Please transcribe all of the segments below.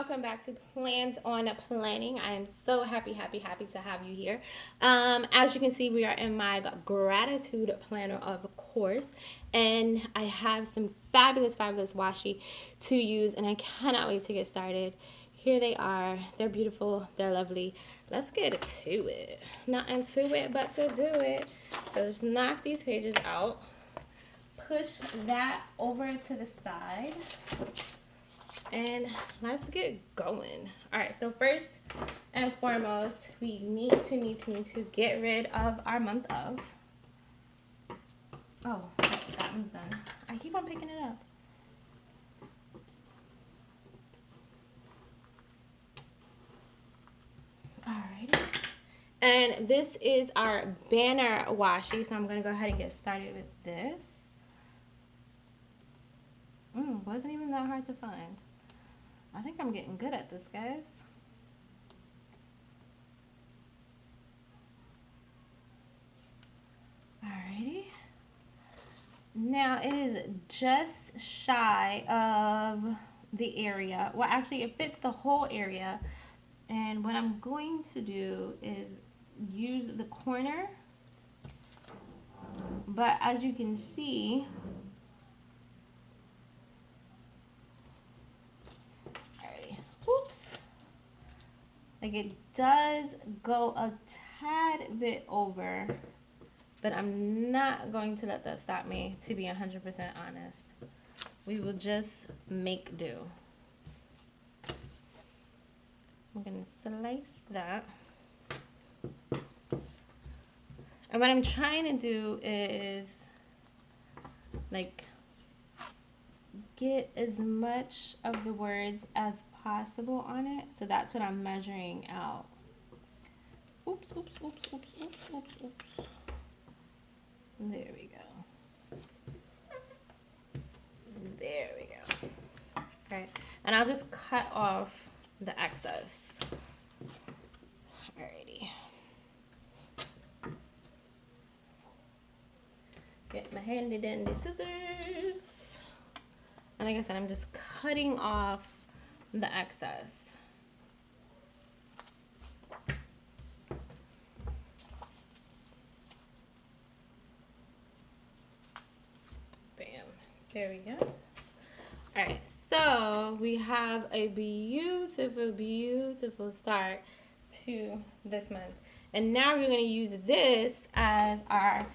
welcome back to Plans on Planning. I am so happy to have you here. As you can see, we are in my gratitude planner, of course, and I have some fabulous washi to use, and I cannot wait to get started. Here they are. They're beautiful. They're lovely. Let's get to it. Not into it, but to do it. So just knock these pages out. Push that over to the side. And let's get going. All right, so first and foremost, we need to get rid of our month of. Oh, that one's done. I keep on picking it up. Alrighty. And this is our banner washi, so I'm gonna go ahead and get started with this. Wasn't even that hard to find. I think I'm getting good at this, guys. Alrighty. Now it is just shy of the area. Well, actually, it fits the whole area. And what I'm going to do is use the corner. But as you can see, oops, like it does go a tad bit over. But I'm not going to let that stop me, to be 100% honest. We will just make do. I'm going to slice that. And what I'm trying to do is, like, get as much of the words as possible on it. So that's what I'm measuring out. Oops. There we go. There we go. Alright, and I'll just cut off the excess. Alrighty. Get my handy dandy scissors. And like I said, I'm just cutting off the excess. Bam. There we go. Alright, so we have a beautiful start to this month. And now we're going to use this as our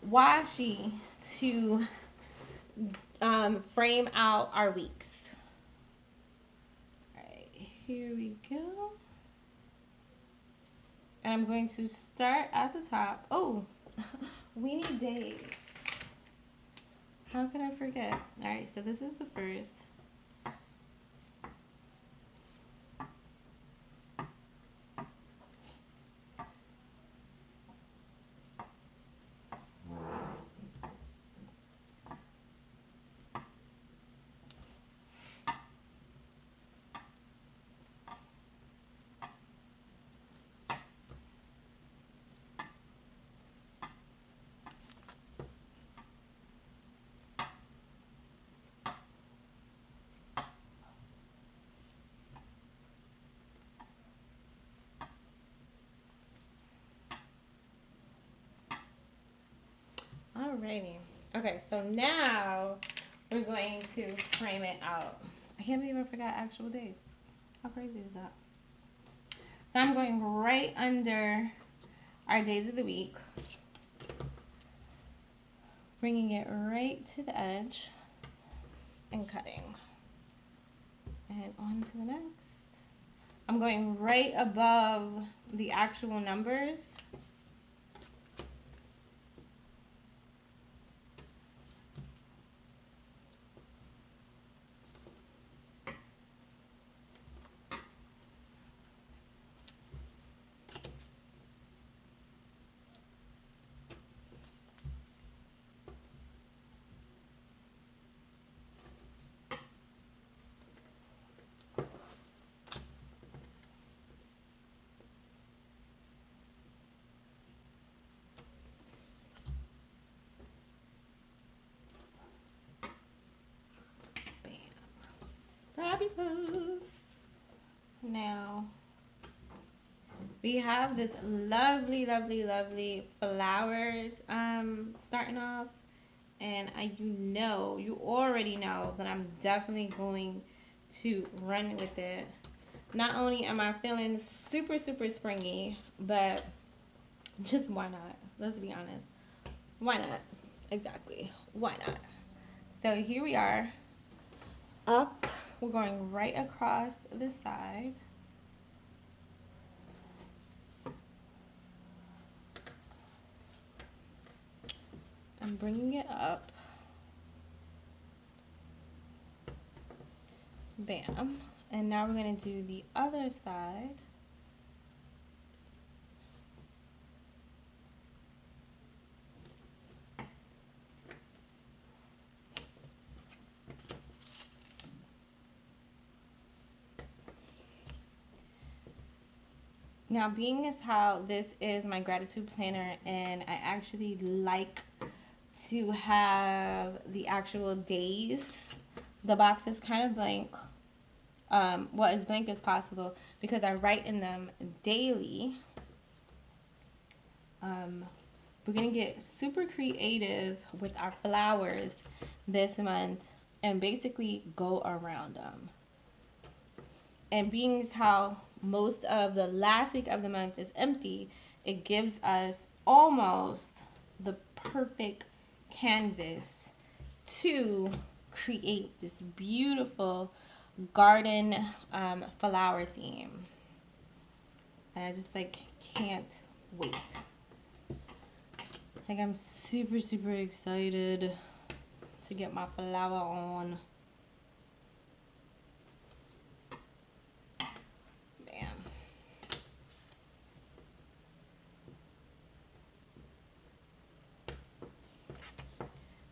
washi to frame out our weeks. Alright, here we go. And I'm going to start at the top. Oh, we need days. How could I forget? Alright, so this is the first. Alrighty. Okay, so now we're going to frame it out. I can't believe I forgot actual dates. How crazy is that? So I'm going right under our days of the week, bringing it right to the edge and cutting. And on to the next. I'm going right above the actual numbers. Fabulous. Now, we have this lovely, lovely, lovely flowers starting off. And you already know that I'm definitely going to run with it. Not only am I feeling super, super springy, but just why not? Let's be honest. Why not? Exactly. Why not? So here we are. Up. We're going right across the side. I'm bringing it up. Bam. And now we're going to do the other side. Now, being as how this is my gratitude planner and I actually like to have the actual days, the box is kind of blank. Well, as blank as possible because I write in them daily. We're going to get super creative with our flowers this month and basically go around them. And being as how most of the last week of the month is empty, it gives us almost the perfect canvas to create this beautiful garden flower theme. And I just can't wait. I'm super, super excited to get my flower on.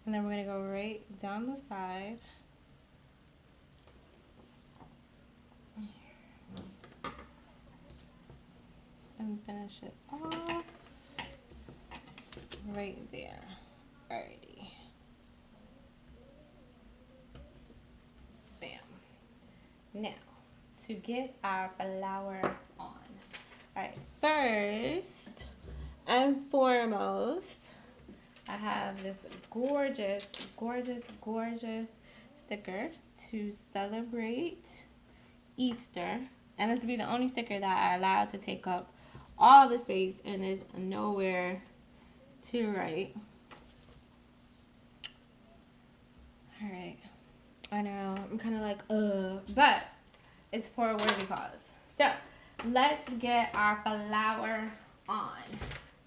And then we're going to go right down the side. And finish it off right there. Alrighty. Bam. Now, to get our flower on. Alright, first and foremost, I have this gorgeous, gorgeous, gorgeous sticker to celebrate Easter. And this will be the only sticker that I allowed to take up all the space and there's nowhere to write. Alright. I know, I'm kind of but it's for a worthy cause. So, let's get our flower on.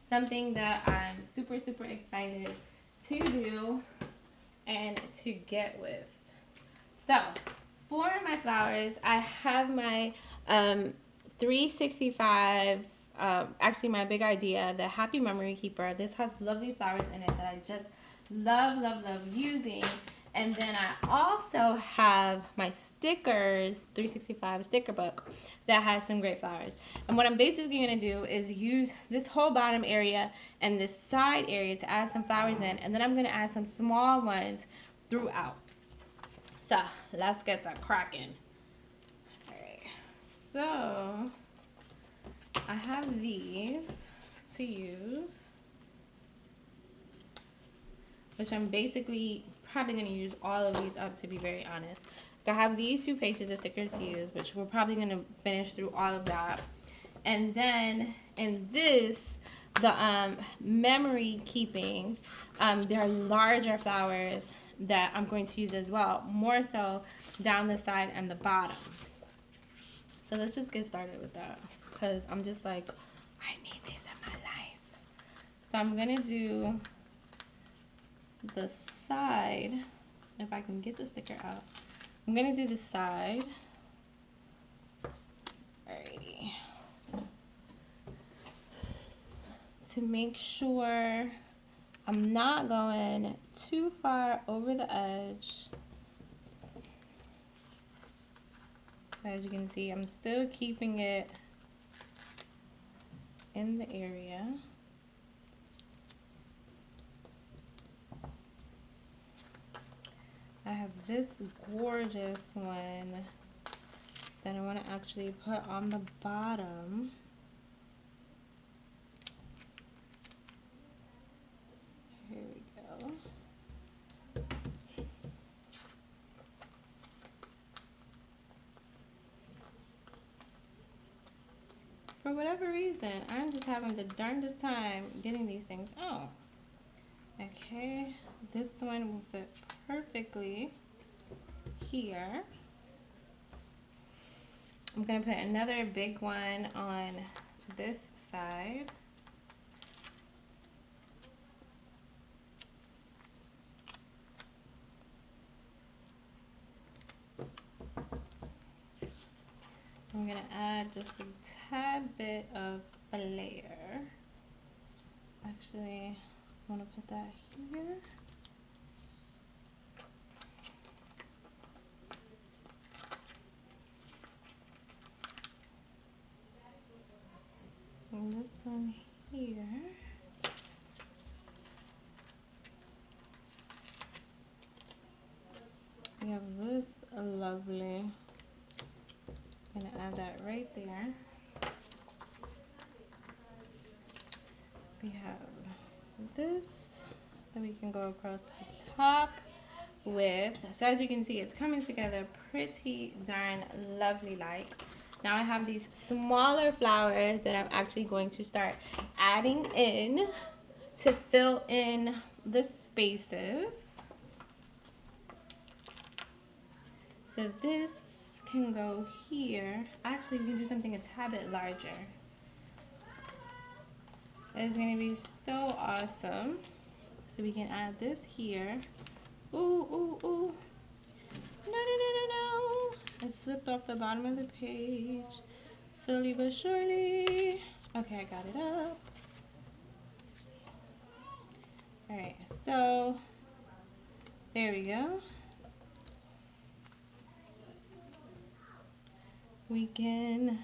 Something that I'm super, super excited to do and to get with. So, for my flowers, I have my 365, actually my big idea, the Happy Memory Keeper. This has lovely flowers in it that I just love, love, love using. And then I also have my stickers, 365 sticker book that has some great flowers. And what I'm basically going to do is use this whole bottom area and this side area to add some flowers in. And then I'm going to add some small ones throughout. So let's get that cracking. Alright, so I have these to use, which I'm basically probably going to use all of these up, to be very honest. I have these 2 pages of stickers to use, which we're probably going to finish through all of that. And then in this, the memory keeping, there are larger flowers that I'm going to use as well, more so down the side and the bottom. So let's just get started with that, because I'm just I need this in my life. So I'm going to do the side, if I can get the sticker out. I'm going to do the side. Alrighty. To make sure I'm not going too far over the edge. As you can see, I'm still keeping it in the area. I have this gorgeous one that I want to actually put on the bottom. Here we go. For whatever reason, I'm just having the darndest time getting these things out. Okay, this one will fit perfectly here. I'm going to put another big one on this side. I'm going to add just a tad bit of layer. Actually, I want to put that here. And this one here. We have this lovely. I'm going to add that right there. We have this that we can go across the top with. So as you can see, it's coming together pretty darn lovely like. Now I have these smaller flowers that I'm actually going to start adding in to fill in the spaces. So this can go here. Actually, we can do something a tad bit larger. It's going to be so awesome. So we can add this here. Ooh, ooh, ooh. No, no, no, no, no. It slipped off the bottom of the page. Slowly but surely. Okay, I got it up. Alright, so there we go. We can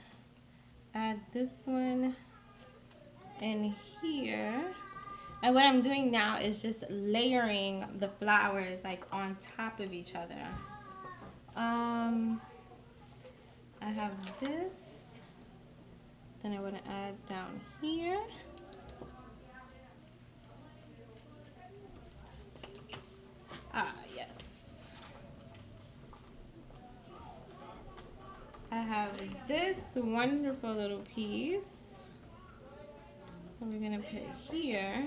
add this one in here. And what I'm doing now is just layering the flowers like on top of each other. I have this. Then I want to add down here. Ah, yes. I have this wonderful little piece that we're going to put here.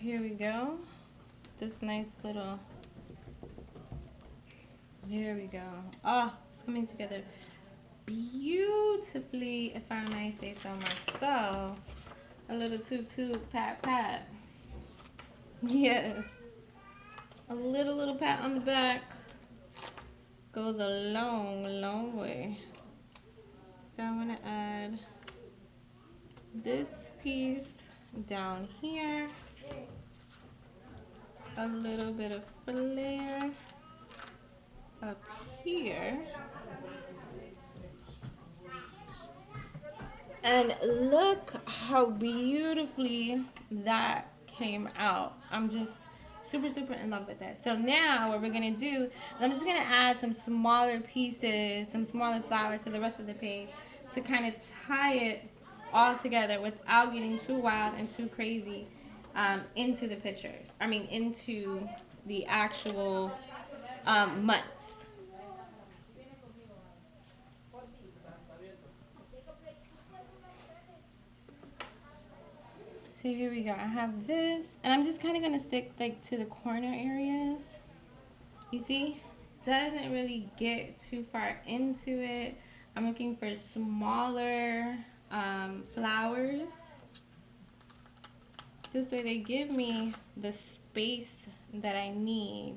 Here we go. This nice little, there we go. Oh, it's coming together beautifully, if I may say so myself. A little toot pat pat. Yes. A little pat on the back goes a long way. So I'm gonna add this piece down here. A little bit of flair up here. And look how beautifully that came out. I'm just super in love with that. So now what we're gonna do, I'm just gonna add some smaller pieces, some smaller flowers to the rest of the page to kind of tie it all together without getting too wild and too crazy into the pictures. I mean into the actual months. So here we go. I have this, and I'm just kind of gonna stick like to the corner areas. You see, doesn't really get too far into it. I'm looking for smaller flowers. This way they give me the space that I need.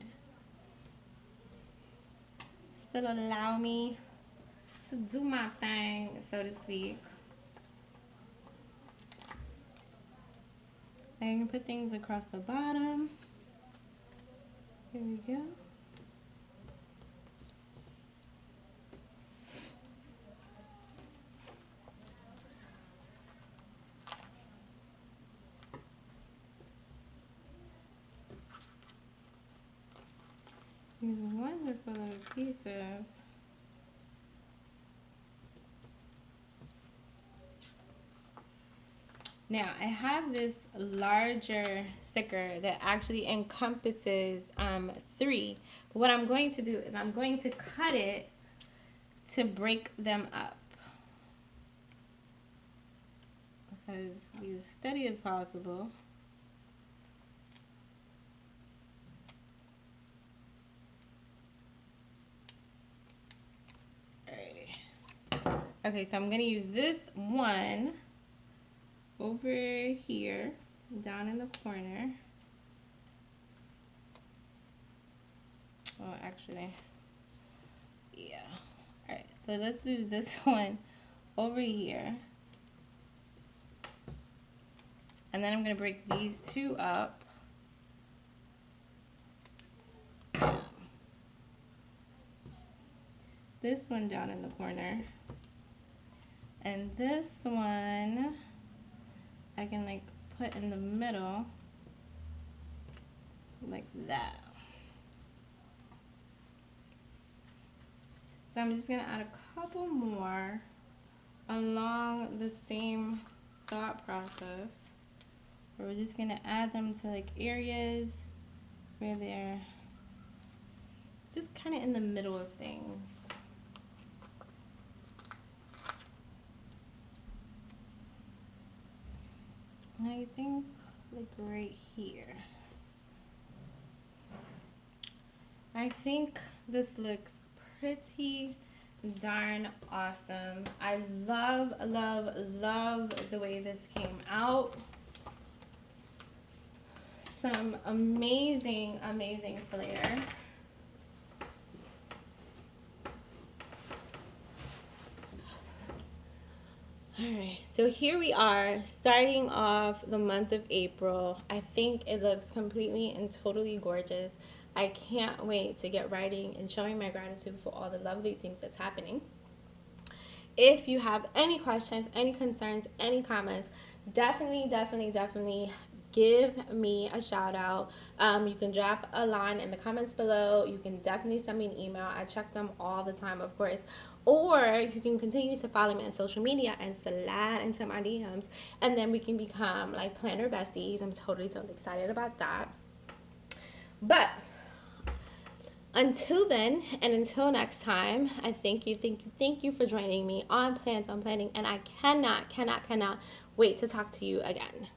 Still allow me to do my thing, so to speak. I can put things across the bottom. Here we go. these wonderful little pieces. Now I have this larger sticker that actually encompasses three. But what I'm going to do is I'm going to cut it to break them up. So be as steady as possible. Alrighty. Okay, so I'm gonna use this one over here, down in the corner. Oh, actually, yeah. Alright, so let's use this one over here. And then I'm going to break these two up. This one down in the corner. And this one I can like put in the middle like that. So I'm just going to add a couple more along the same thought process. We're just going to add them to like areas where they're just kind of in the middle of things. And I think like right here. I think this looks pretty darn awesome. I love, love, love the way this came out. Some amazing, amazing flair. Alright, so here we are starting off the month of April. I think it looks completely and totally gorgeous. I can't wait to get writing and showing my gratitude for all the lovely things that's happening. If you have any questions, any concerns, any comments, definitely give me a shout out. You can drop a line in the comments below. You can definitely send me an email. I check them all the time, of course. Or you can continue to follow me on social media and slide into my DMs. And then we can become like planner besties. I'm totally excited about that. But until then, and until next time, I thank you for joining me on Plans on Planning, and I cannot wait to talk to you again.